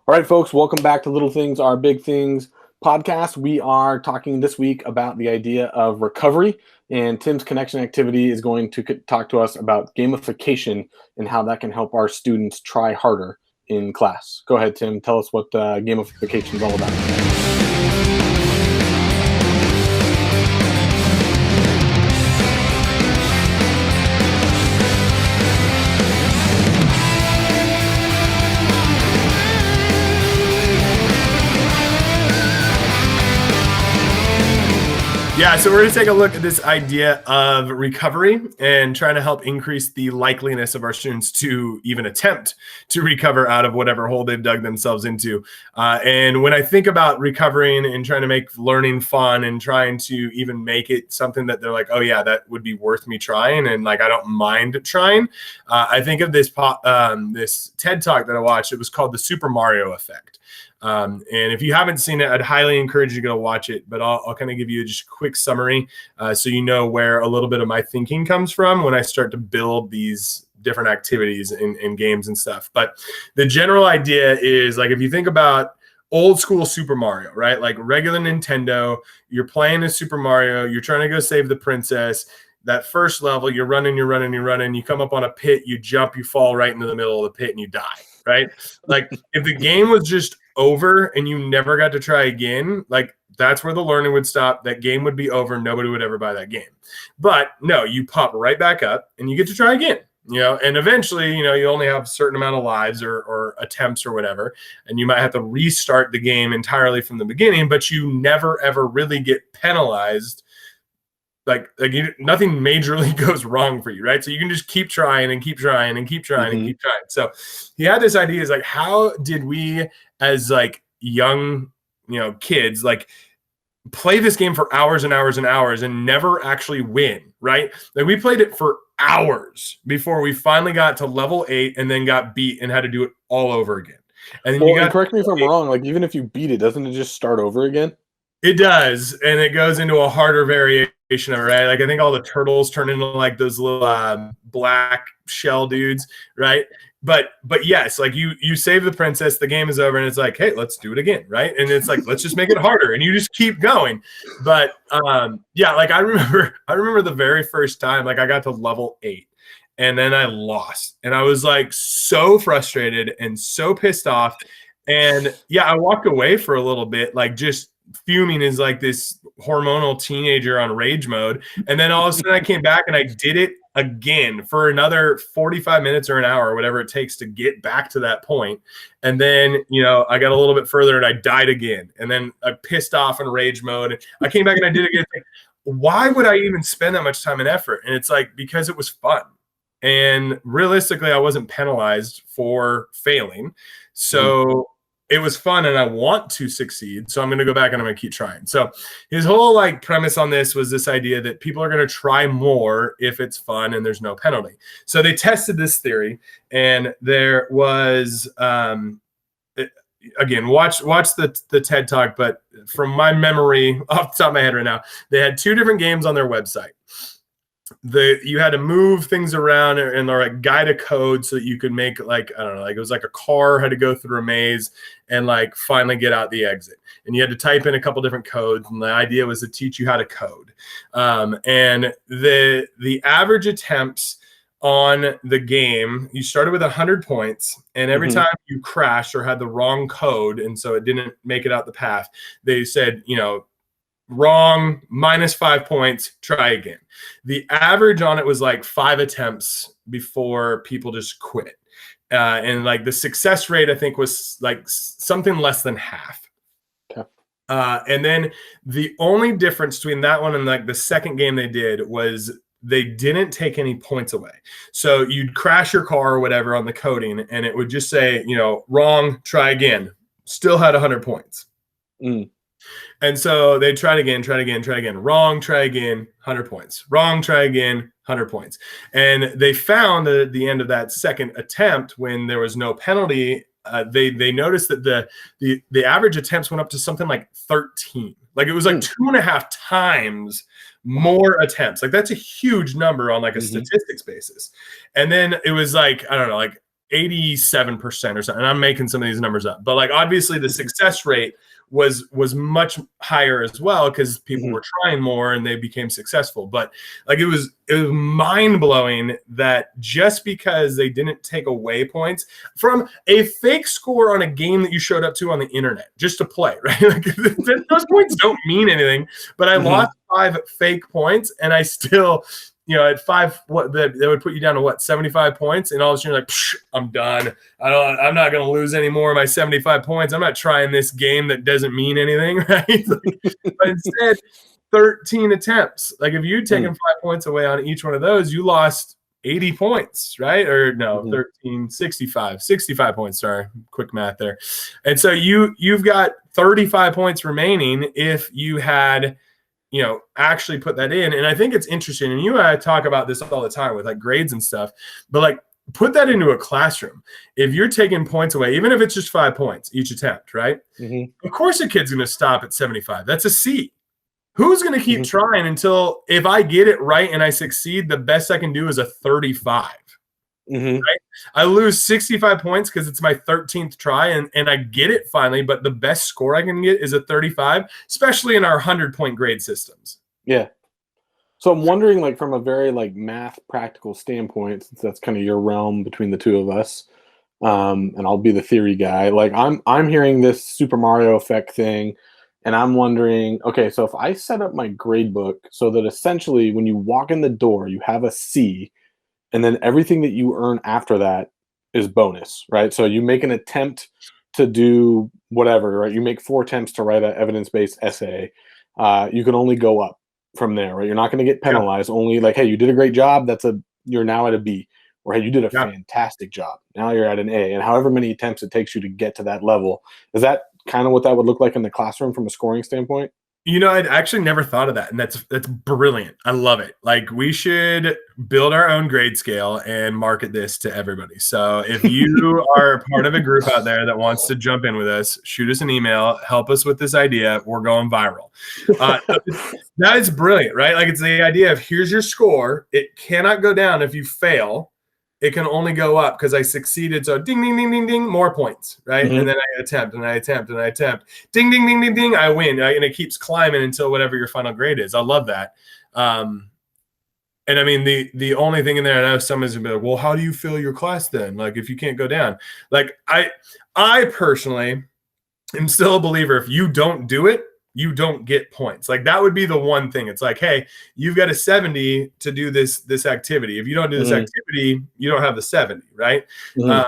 All right, folks, welcome back to Little Things Are Big Things podcast. We are talking this week about the idea of recovery, and Tim's connection activity is going to talk to us about gamification and how that can help our students try harder in class. Go ahead, Tim. Tell us what gamification is all about. Yeah, so we're going to take a look at this idea of recovery and trying to help increase the likeliness of our students to even attempt to recover out of whatever hole they've dug themselves into. And when I think about recovering and trying to make learning fun and trying to even make it something that they're like, oh yeah, that would be worth me trying, and like I don't mind trying, I think of this this TED Talk that I watched. It was called The Super Mario Effect. And if you haven't seen it, I'd highly encourage you to go watch it, but I'll kind of give you just a quick summary so you know where a little bit of my thinking comes from when I start to build these different activities in games and stuff. But the general idea is, like, if you think about old school Super Mario, right? Like regular Nintendo, you're playing a Super Mario, you're trying to go save the princess. That first level, you're running, you come up on a pit, you jump, you fall right into the middle of the pit and you die, right? Like if the game was just over and you never got to try again, like that's where the learning would stop. That game would be over. Nobody would ever buy that game. But no, you pop right back up and you get to try again, and eventually, you only have a certain amount of lives or attempts or whatever, and you might have to restart the game entirely from the beginning, but you never ever really get penalized. Like nothing majorly goes wrong for you, right? So you can just keep trying and keep trying and keep trying and keep trying. So he had this idea, is like, how did we as like young, kids, like play this game for hours and hours and hours and never actually win, right? Like we played it for hours before we finally got to level 8 and then got beat and had to do it all over again. And then and correct me if I'm wrong, like even if you beat it, doesn't it just start over again? It does, and it goes into a harder variation of it, right? Like I think all the turtles turn into like those little black shell dudes, right? But yes, like you save the princess, the game is over, and it's like, hey, let's do it again, right? And it's like, let's just make it harder, and you just keep going. But yeah, like I remember the very first time, like I got to level 8, and then I lost, and I was like so frustrated and so pissed off, and yeah, I walked away for a little bit, like just fuming as like this hormonal teenager on rage mode. And then all of a sudden I came back and I did it again for another 45 minutes or an hour or whatever it takes to get back to that point. And then, I got a little bit further and I died again. And then I pissed off in rage mode. I came back and I did it again. Like, why would I even spend that much time and effort? And it's like, because it was fun. And realistically, I wasn't penalized for failing. So it was fun and I want to succeed. So I'm going to go back and I'm going to keep trying. So his whole like premise on this was this idea that people are going to try more if it's fun and there's no penalty. So they tested this theory, and there was, again, watch the TED Talk, but from my memory off the top of my head right now, they had 2 different games on their website. You had to move things around and like guide a code so that you could make like, I don't know, like it was like a car had to go through a maze and like finally get out the exit. And you had to type in a couple different codes. And the idea was to teach you how to code. And the average attempts on the game, you started with 100 points, and every time you crashed or had the wrong code, and so it didn't make it out the path, they said, wrong, -5 points, try again. The average on it was like 5 attempts before people just quit. And like the success rate, I think, was like something less than half. Okay. And then the only difference between that one and like the second game they did was they didn't take any points away. So you'd crash your car or whatever on the coding, and it would just say, wrong, try again. Still had 100 points. And so they tried again, wrong, try again, 100 points, wrong, try again, 100 points. And they found that at the end of that second attempt, when there was no penalty, they noticed that the average attempts went up to something like 13. Like it was like 2.5 times more attempts. Like that's a huge number on like a statistics basis. And then it was like, I don't know, like 87% or something. I'm making some of these numbers up, but like obviously the success rate was much higher as well because people were trying more and they became successful. But like it was mind blowing that just because they didn't take away points from a fake score on a game that you showed up to on the internet just to play, right? Like those points don't mean anything. But I lost 5 fake points and I still. At 5, that would put you down to 75 points, and all of a sudden you're like, I'm done. I'm not going to lose any more of my 75 points. I'm not trying this game that doesn't mean anything, right? But instead, 13 attempts. Like if you'd taken 5 points away on each one of those, you lost 80 points, right? Or no, 13, 65 points. Sorry, quick math there. And so you've got 35 points remaining if you had actually put that in. And I think it's interesting. And you and I talk about this all the time with like grades and stuff, but like put that into a classroom. If you're taking points away, even if it's just 5 points each attempt, right? Of course a kid's going to stop at 75. That's a C. Who's going to keep trying until if I get it right and I succeed, the best I can do is a 35. Right? I lose 65 points because it's my 13th try and I get it finally, but the best score I can get is a 35, especially in our 100-point grade systems. Yeah. So I'm wondering, like, from a very like math practical standpoint, since that's kind of your realm between the two of us, and I'll be the theory guy. Like I'm hearing this Super Mario effect thing, and I'm wondering, okay, so if I set up my grade book so that essentially when you walk in the door, you have a C. And then everything that you earn after that is bonus, right? So you make an attempt to do whatever, right? You make 4 attempts to write an evidence-based essay. You can only go up from there, right? You're not going to get penalized. Only like, hey, you did a great job. You're now at a B. Or hey, you did a fantastic job. Now you're at an A. And however many attempts it takes you to get to that level, is that kind of what that would look like in the classroom from a scoring standpoint? I'd actually never thought of that, and that's brilliant. I love it. Like we should build our own grade scale and market this to everybody. So if you are part of a group out there that wants to jump in with us, shoot us an email, help us with this idea. We're going viral. That is brilliant, right? Like it's the idea of here's your score. It cannot go down if you fail. It can only go up because I succeeded. So ding, ding, ding, ding, ding, more points, right? And then I attempt and I attempt and I attempt. Ding, ding, ding, ding, ding, I win. And it keeps climbing until whatever your final grade is. I love that. And I mean, the only thing in there, I know someone's gonna be like, well, how do you fail your class then? Like if you can't go down. Like I personally am still a believer if you don't do it, you don't get points. Like that would be the one thing. It's like, hey, you've got a 70 to do this activity. If you don't do this activity, you don't have the 70, right? And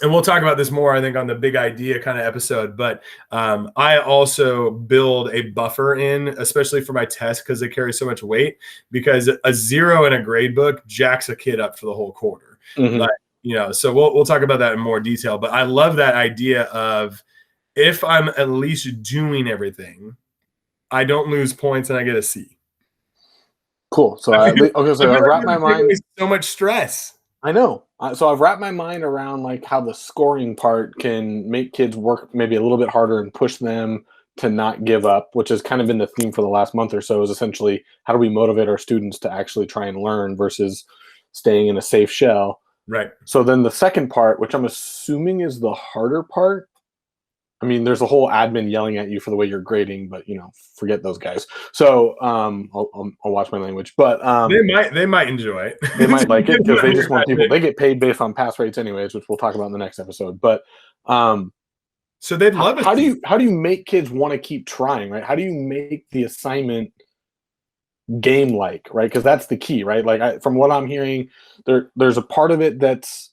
we'll talk about this more, I think, on the big idea kind of episode. But I also build a buffer in, especially for my tests, because they carry so much weight. Because a 0 in a grade book jacks a kid up for the whole quarter. But, so we'll talk about that in more detail. But I love that idea of if I'm at least doing everything, I don't lose points and I get a C. Cool. So I've wrapped my mind. So much stress. I know. So I've wrapped my mind around like how the scoring part can make kids work maybe a little bit harder and push them to not give up, which has kind of been the theme for the last month or so, is essentially how do we motivate our students to actually try and learn versus staying in a safe shell. Right. So then the second part, which I'm assuming is the harder part, I mean, there's a whole admin yelling at you for the way you're grading, but forget those guys. So I'll watch my language, but they might enjoy it. They might like it because they just want people. They get paid based on pass rates, anyways, which we'll talk about in the next episode. But so they'd love it. How do you make kids want to keep trying? Right? How do you make the assignment game-like? Right? Because that's the key, right? Like from what I'm hearing, there's a part of it that's,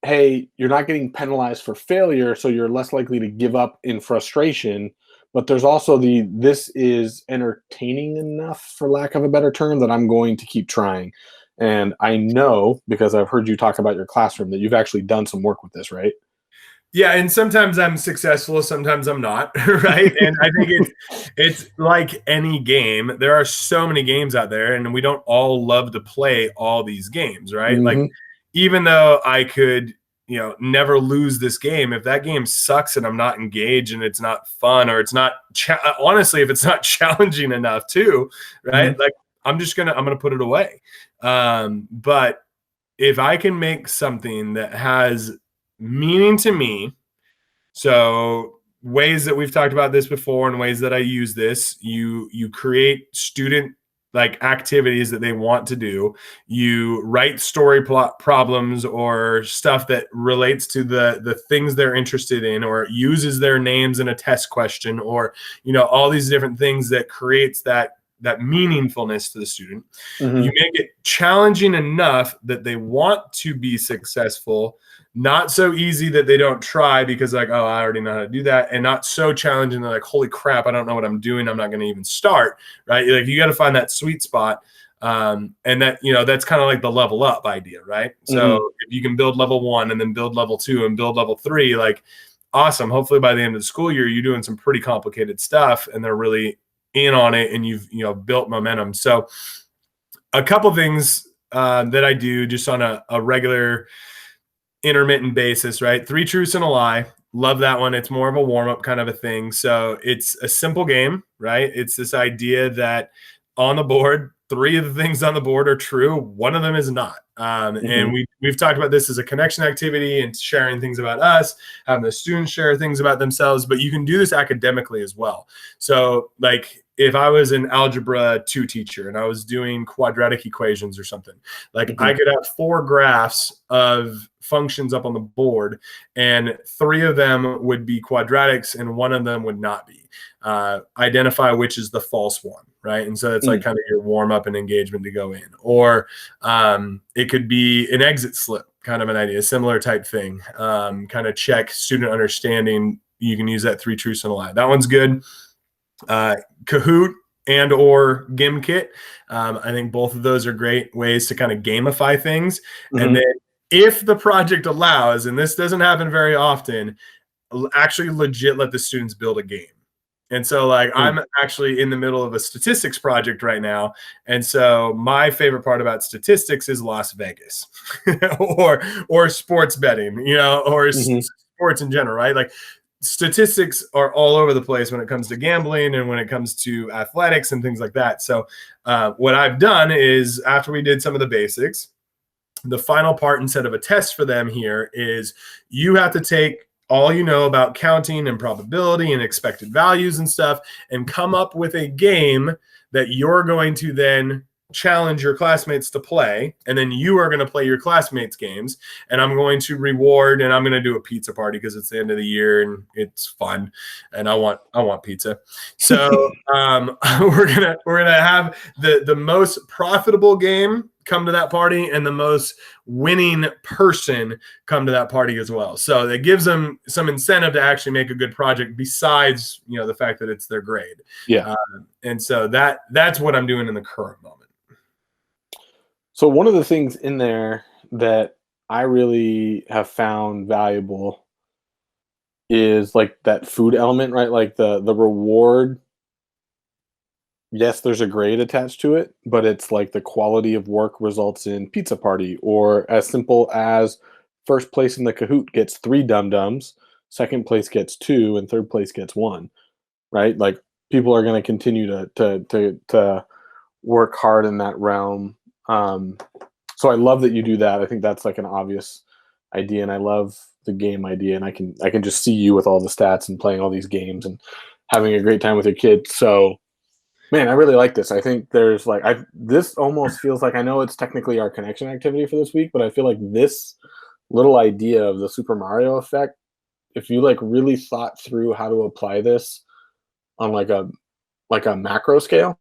hey, you're not getting penalized for failure, so you're less likely to give up in frustration. But there's also this is entertaining enough, for lack of a better term, that I'm going to keep trying. And I know, because I've heard you talk about your classroom, that you've actually done some work with this, right? Yeah, and sometimes I'm successful, sometimes I'm not, right? And I think it's like any game. There are so many games out there, and we don't all love to play all these games, right? Like, even though I could, never lose this game, if that game sucks and I'm not engaged and it's not fun, or it's not, honestly, if it's not challenging enough too, right? Like I'm going to put it away. But if I can make something that has meaning to me, so ways that we've talked about this before and ways that I use this, you create student like activities that they want to do. You write story plot problems or stuff that relates to the things they're interested in, or uses their names in a test question, or all these different things that creates that meaningfulness to the student. Mm-hmm. You make it challenging enough that they want to be successful, not so easy that they don't try because like, oh, I already know how to do that, and not so challenging that like, holy crap, I don't know what I'm doing, I'm not going to even start, right? Like you got to find that sweet spot. And that, that's kind of like the level up idea, right? So if you can build level 1 and then build level 2 and build level 3, like awesome. Hopefully by the end of the school year, you're doing some pretty complicated stuff and they're really in on it and you've built momentum. So a couple things that I do just on a regular intermittent basis, right? 3 truths and a lie. Love that one. It's more of a warm-up kind of a thing. So it's a simple game, right? It's this idea that on the board, 3 of the things on the board are true. 1 of them is not. And we've talked about this as a connection activity and sharing things about us, having the students share things about themselves, but you can do this academically as well. So like if I was an algebra 2 teacher and I was doing quadratic equations or something, like I could have 4 graphs of functions up on the board and 3 of them would be quadratics and 1 of them would not be. Identify which is the false one, right? And so it's like kind of your warm up and engagement to go in. Or it could be an exit slip, kind of an idea, similar type thing. Kind of check student understanding. You can use that 3 truths and a lie. That one's good. Kahoot and or GimKit. I think both of those are great ways to kind of gamify things. And then if the project allows, and this doesn't happen very often, actually legit let the students build a game. And so like I'm actually in the middle of a statistics project right now. And so my favorite part about statistics is Las Vegas or sports betting, or sports in general, right? Like statistics are all over the place when it comes to gambling and when it comes to athletics and things like that. So what I've done is after we did some of the basics, the final part instead of a test for them here is you have to take all you know about counting and probability and expected values and stuff and come up with a game that you're going to then challenge your classmates to play, and then you are going to play your classmates' games, and I'm going to reward, and I'm going to do a pizza party because it's the end of the year and it's fun, and I want pizza. So we're gonna have the most profitable game come to that party and the most winning person come to that party as well. So it gives them some incentive to actually make a good project besides the fact that it's their grade. Yeah. And so that's what I'm doing in the current moment. So one of the things in there that I really have found valuable is like that food element, right? Like the reward. Yes, there's a grade attached to it, but it's like the quality of work results in pizza party, or as simple as first place in the Kahoot gets 3 dum-dums, second place gets 2, and third place gets 1, right? Like people are going to continue to work hard in that realm. So I love that you do that. I think that's like an obvious idea, and I love the game idea, and I can just see you with all the stats and playing all these games and having a great time with your kids. So man, I really like this. I think there's like this almost feels like, I know it's technically our connection activity for this week, but I feel like this little idea of the Super Mario effect, if you like really thought through how to apply this on like a macro scale,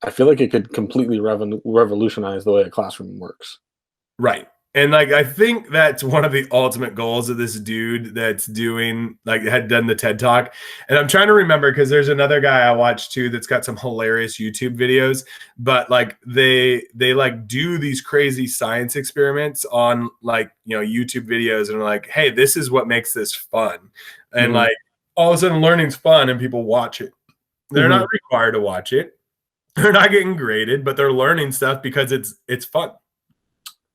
I feel like it could completely revolutionize the way a classroom works. Right. And like, I think that's one of the ultimate goals of this dude that's doing, like, had done the TED Talk. And I'm trying to remember, because there's another guy I watched too that's got some hilarious YouTube videos, but like they like do these crazy science experiments on like, YouTube videos, and are like, hey, this is what makes this fun. And like all of a sudden learning's fun and people watch it. They're not required to watch it. They're not getting graded, but they're learning stuff because it's fun.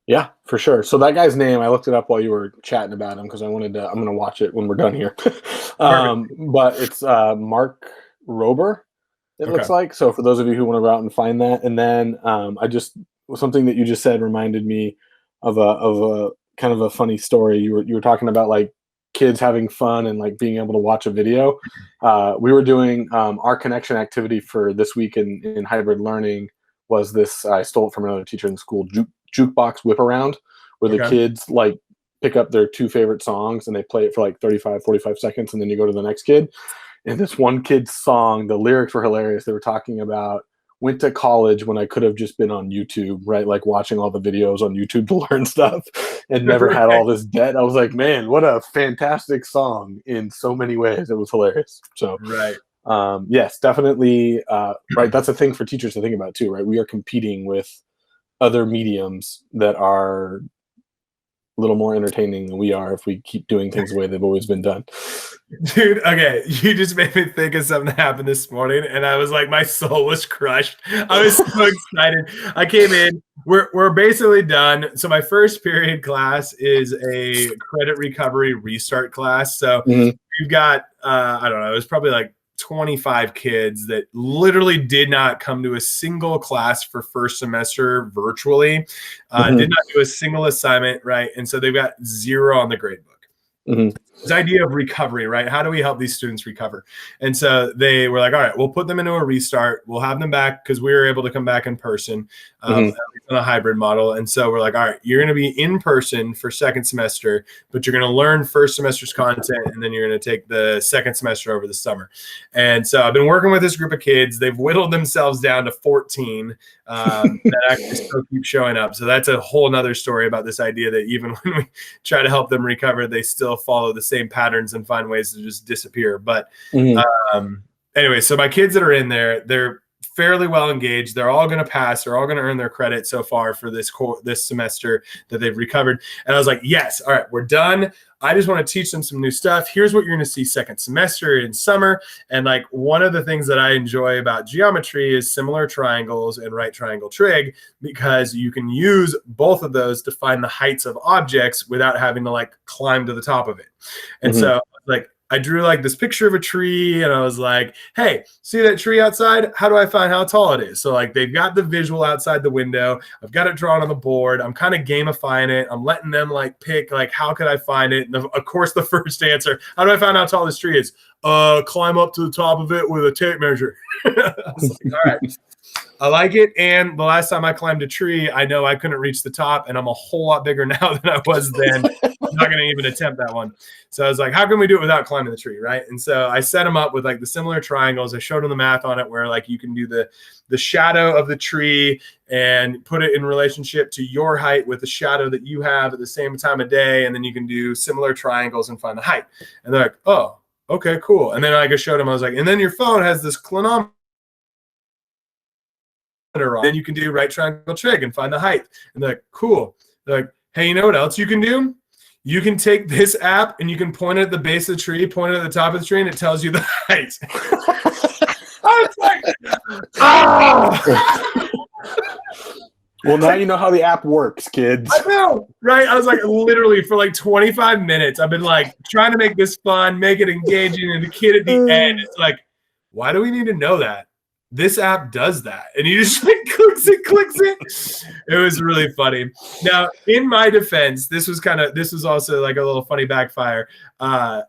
Yeah, for sure. So that guy's name, I looked it up while you were chatting about him because I'm going to watch it when we're done here. But it's Mark Rober, it looks like. So for those of you who want to go out and find that. And then something that you just said reminded me of a kind of a funny story. You were talking about like kids having fun and like being able to watch a video. We were doing our connection activity for this week in hybrid learning was this. I stole it from another teacher in school. Jukebox whip around, where the kids like pick up their 2 favorite songs and they play it for like 35, 45 seconds, and then you go to the next kid. And this one kid's song, the lyrics were hilarious. They were talking about went to college when I could have just been on YouTube, right? Like watching all the videos on YouTube to learn stuff and never had all this debt. I was like, man, what a fantastic song in so many ways. It was hilarious. So, yes, definitely. Right. That's a thing for teachers to think about too, right? We are competing with other mediums that are a little more entertaining than we are if we keep doing things the way they've always been done. Dude, okay, you just made me think of something that happened this morning, and I was like, my soul was crushed. I was so excited. I came in. We're basically done. So my first period class is a credit recovery restart class. So we've got, I don't know, it was probably like 25 kids that literally did not come to a single class for first semester virtually, did not do a single assignment, right? And so they've got 0 on the grade book. This idea of recovery, right? How do we help these students recover? And so they were like, all right, we'll put them into a restart. We'll have them back because we were able to come back in person at least on a hybrid model. And so we're like, all right, you're going to be in person for second semester, but you're going to learn first semester's content, and then you're going to take the second semester over the summer. And so I've been working with this group of kids. They've whittled themselves down to 14 that actually still keep showing up. So that's a whole nother story about this idea that even when we try to help them recover, they still follow the same patterns and find ways to just disappear. But anyway, so my kids that are in there, they're fairly well engaged. They're all going to pass. They're all going to earn their credit so far for this semester that they've recovered. And I was like, yes, all right, we're done. I just want to teach them some new stuff. Here's what you're going to see second semester in summer. And like one of the things that I enjoy about geometry is similar triangles and right triangle trig, because you can use both of those to find the heights of objects without having to like climb to the top of it. And so like I drew like this picture of a tree, and I was like, hey, see that tree outside? How do I find how tall it is? So like they've got the visual outside the window. I've got it drawn on the board. I'm kind of gamifying it. I'm letting them like pick like how could I find it? And of course the first answer, how do I find how tall this tree is? Climb up to the top of it with a tape measure. I was like, all right. I like it. And the last time I climbed a tree, I know I couldn't reach the top, and I'm a whole lot bigger now than I was then. I'm not going to even attempt that one. So I was like, how can we do it without climbing the tree, right? And so I set them up with like the similar triangles. I showed them the math on it where like you can do the shadow of the tree and put it in relationship to your height with the shadow that you have at the same time of day. And then you can do similar triangles and find the height. And they're like, oh, okay, cool. And then I just showed them, I was like, and then your phone has this clinometer. Then you can do right triangle trig and find the height. And they're like, cool. They're like, hey, you know what else you can do? You can take this app and you can point it at the base of the tree, point it at the top of the tree, and it tells you the height. I was like, ah! Well, now you know how the app works, kids. I know, right? I was like, literally for like 25 minutes, I've been like trying to make this fun, make it engaging, and the kid at the end, it's like, why do we need to know that? This app does that. And he just like clicks it. It was really funny. Now, in my defense, this was also like a little funny backfire.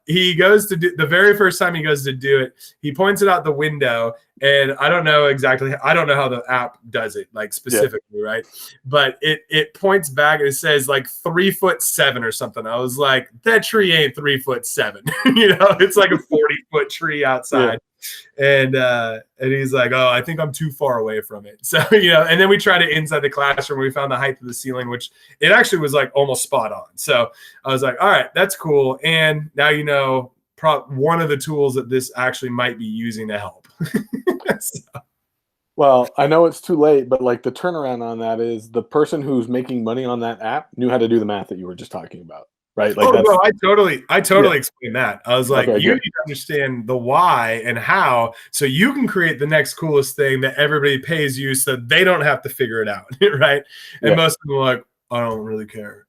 He goes to do the very first time he goes to do it, he points it out the window, and I don't know how the app does it, like specifically, right? But it points back and it says like 3'7" or something. I was like, that tree ain't 3'7". It's like a 40-foot tree outside. And he's like, oh, I think I'm too far away from it. So, and then we tried it inside the classroom. We found the height of the ceiling, which it actually was like almost spot on. So I was like, all right, that's cool. And now one of the tools that this actually might be using to help. Well, I know it's too late, but like the turnaround on that is the person who's making money on that app knew how to do the math that you were just talking about. Right? Like no, I totally explained that. I was like, okay, you need to understand the why and how, so you can create the next coolest thing that everybody pays you so they don't have to figure it out. Right. And most of them are like, I don't really care.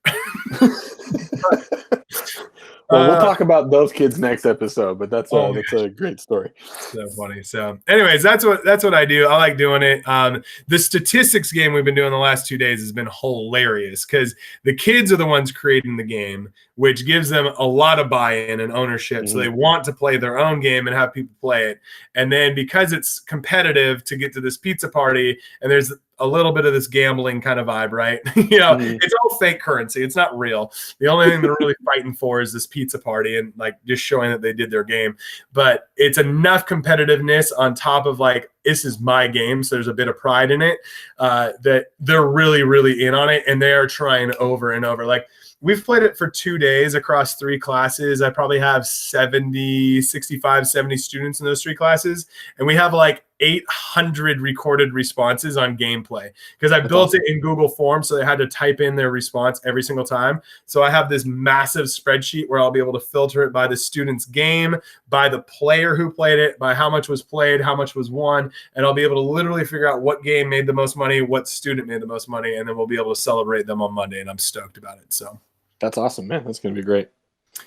Well, we'll talk about those kids next episode, but that's a great story. So funny. So anyways, that's what I do. I like doing it. The statistics game we've been doing the last 2 days has been hilarious because the kids are the ones creating the game, which gives them a lot of buy-in and ownership. So they want to play their own game and have people play it. And then because it's competitive to get to this pizza party, and there's a little bit of this gambling kind of vibe, right? It's all fake currency. It's not real. The only thing they're really fighting for is this pizza party and like just showing that they did their game. But it's enough competitiveness on top of like, this is my game. So there's a bit of pride in it that they're really, really in on it. And they are trying over and over. Like, we've played it for 2 days across 3 classes. I probably have 65, 70 students in those 3 classes. And we have like 800 recorded responses on gameplay because I built it in Google Forms. So they had to type in their response every single time. So I have this massive spreadsheet where I'll be able to filter it by the student's game, by the player who played it, by how much was played, how much was won. And I'll be able to literally figure out what game made the most money, what student made the most money. And then we'll be able to celebrate them on Monday. And I'm stoked about it. So that's awesome, man. That's going to be great.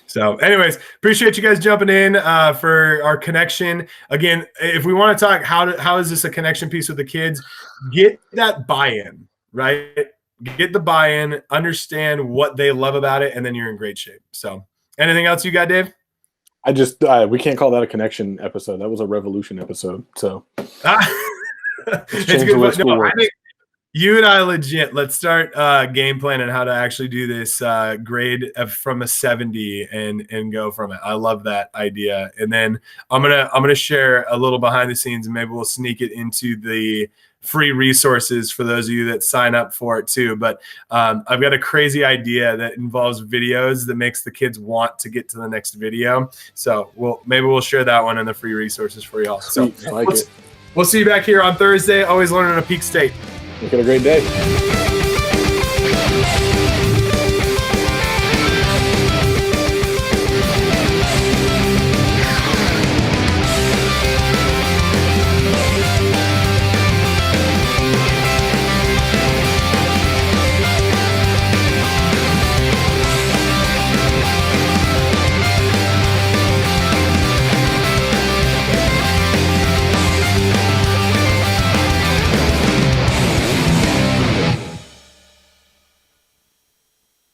So anyways, appreciate you guys jumping in for our connection. Again, if we want to talk, how is this a connection piece with the kids? Get that buy-in, right? Get the buy-in, understand what they love about it, and then you're in great shape. So anything else you got, Dave? I just, we can't call that a connection episode. That was a revolution episode. So it's good. No, I think you and I legit, let's start game planning how to actually do this grade from a 70 and go from it. I love that idea. And then I'm gonna share a little behind the scenes and maybe we'll sneak it into the free resources for those of you that sign up for it too. But I've got a crazy idea that involves videos that makes the kids want to get to the next video. So maybe we'll share that one in the free resources for y'all. So I like it. We'll see you back here on Thursday. Always learning a peak state. Make it a great day.